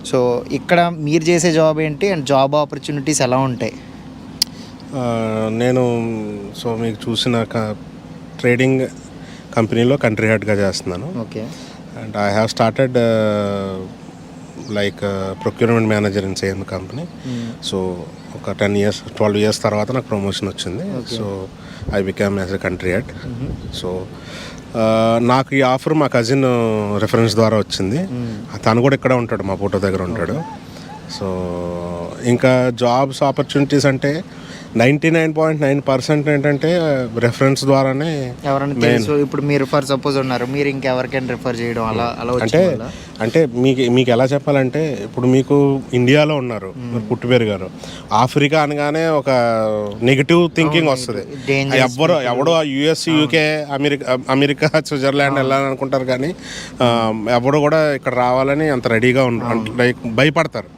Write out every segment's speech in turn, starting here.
So ఇక్కడ మీరు చేసే జాబ్ ఏంటి అండ్ జాబ్ ఆపర్చునిటీస్ ఎలా ఉంటాయి? నేను మీకు చూసిన ట్రేడింగ్ కంపెనీలో కంట్రీ హెడ్గా చేస్తున్నాను. Okay. And I have started like procurement manager in same company. So ఒక 12 years తర్వాత నాకు ప్రమోషన్ వచ్చింది. So I become as a country head. So నాకు ఈ ఆఫర్ మా కజిన్ రెఫరెన్స్ ద్వారా వచ్చింది. తను కూడా ఇక్కడ ఉంటాడు, మా ఫోటో దగ్గర ఉంటాడు. సో ఇంకా జాబ్స్ ఆపర్చునిటీస్ అంటే 99.9% ఏంటంటే రెఫరెన్స్ ద్వారానే. ఎవరైనా తెలుసు ఇప్పుడు మీరు ఫర్ సపోజ్ ఉన్నారు, మీరు ఇంకెవరికైనా రిఫర్ చేయడం అలా అంటే మీకు ఎలా చెప్పాలంటే, ఇప్పుడు మీకు ఇండియాలో ఉన్నారు, పుట్టి పెరిగారు, ఆఫ్రికా అనగానే ఒక నెగిటివ్ థింకింగ్ వస్తుంది. ఎవడో US UK అమెరికా స్విట్జర్లాండ్ వెళ్ళాలనుకుంటారు, కానీ ఎవడు కూడా ఇక్కడ రావాలని అంత రెడీగా లైక్ భయపడతారు.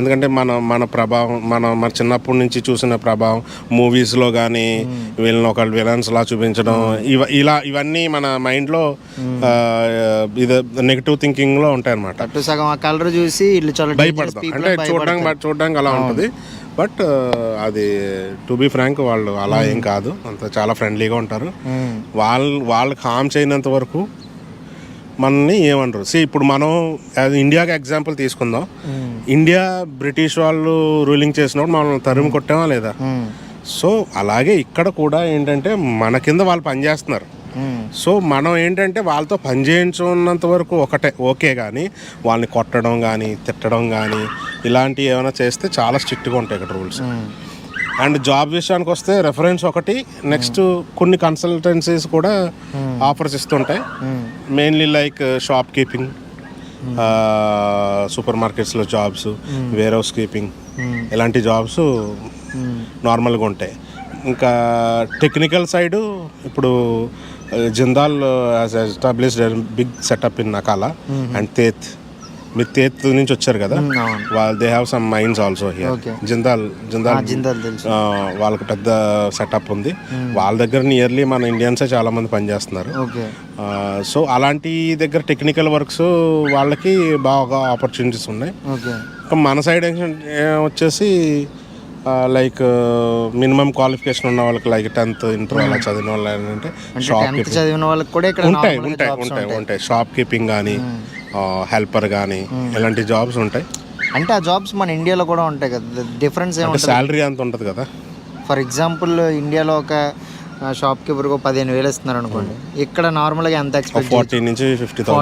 ఎందుకంటే మన ప్రభావం, మన చిన్నప్పటి నుంచి చూసిన ప్రభావం మూవీస్లో కానీ వీళ్ళని ఒక విలన్స్ లా చూపించడం, ఇవన్నీ మన మైండ్లో ఇది నెగిటివ్ థింకింగ్లో ఉంటాయి అన్నమాట. సగం ఆ కలర్ చూసి భయపడతాం, అంటే చూడడానికి అలా ఉంటుంది. బట్ అది టు బి ఫ్రాంక్ వాళ్ళు అలా ఏం కాదు, అంత చాలా ఫ్రెండ్లీగా ఉంటారు. వాళ్ళకి హామ్ చేయనంత వరకు మనల్ని ఏమంటారు. ఇప్పుడు మనం ఇండియాకి ఎగ్జాంపుల్ తీసుకుందాం. ఇండియా బ్రిటిష్ వాళ్ళు రూలింగ్ చేసినప్పుడు మనం తరిమి కొట్టామా లేదా? సో అలాగే ఇక్కడ కూడా ఏంటంటే మన కింద వాళ్ళు పనిచేస్తున్నారు. సో మనం ఏంటంటే వాళ్ళతో పని చేయించున్నంత వరకు ఓకే, కానీ వాళ్ళని కొట్టడం కానీ తిట్టడం కానీ ఇలాంటివి ఏమైనా చేస్తే చాలా స్ట్రిక్ట్గా ఉంటాయి ఇక్కడ రూల్స్. అండ్ జాబ్ విషయానికి వస్తే రెఫరెన్స్ ఒకటి, నెక్స్ట్ కొన్ని కన్సల్టెన్సీస్ కూడా ఆఫర్స్ ఇస్తుంటాయి. Mainly like shop keeping, super మార్కెట్స్లో జాబ్స్, వేర్ హౌస్ కీపింగ్, ఇలాంటి జాబ్స్ నార్మల్గా ఉంటాయి. ఇంకా టెక్నికల్ సైడు ఇప్పుడు Jindal has established big setup in Nacala and Tete. మీరు తేత్ నుంచి వచ్చారు కదా, they have some mines also here. Jindal వాళ్ళకి పెద్ద సెటప్ ఉంది. వాళ్ళ దగ్గర నియర్లీ మన ఇండియన్సే చాలా మంది పనిచేస్తున్నారు. సో అలాంటి దగ్గర టెక్నికల్ వర్క్స్ వాళ్ళకి బాగా ఆపర్చునిటీస్ ఉన్నాయి. ఇంకా మన సైడ్ వచ్చేసి లైక్ మినిమం క్వాలిఫికేషన్ ఉన్న వాళ్ళకి, లైక్ 10th ఇంటర్ అలా చదివిన వాళ్ళు ఏంటంటే ఉంటాయి. షాప్ కీపింగ్ కానీ, హెల్పర్ కానీ, ఇలాంటి జాబ్స్ ఉంటాయి. అంటే ఆ జాబ్స్ మన ఇండియాలో కూడా ఉంటాయి కదా, డిఫరెన్స్ ఏమంటే శాలరీ అంత ఉంటుంది కదా. ఫర్ ఎగ్జాంపుల్ ఇండియాలో ఒక షాప్ కీపర్కి 15,000 ఇస్తున్నారు అనుకోండి, ఇక్కడ నార్మల్గా ఎంత ఎక్స్పెక్ట్ 40 నుంచి 50,000.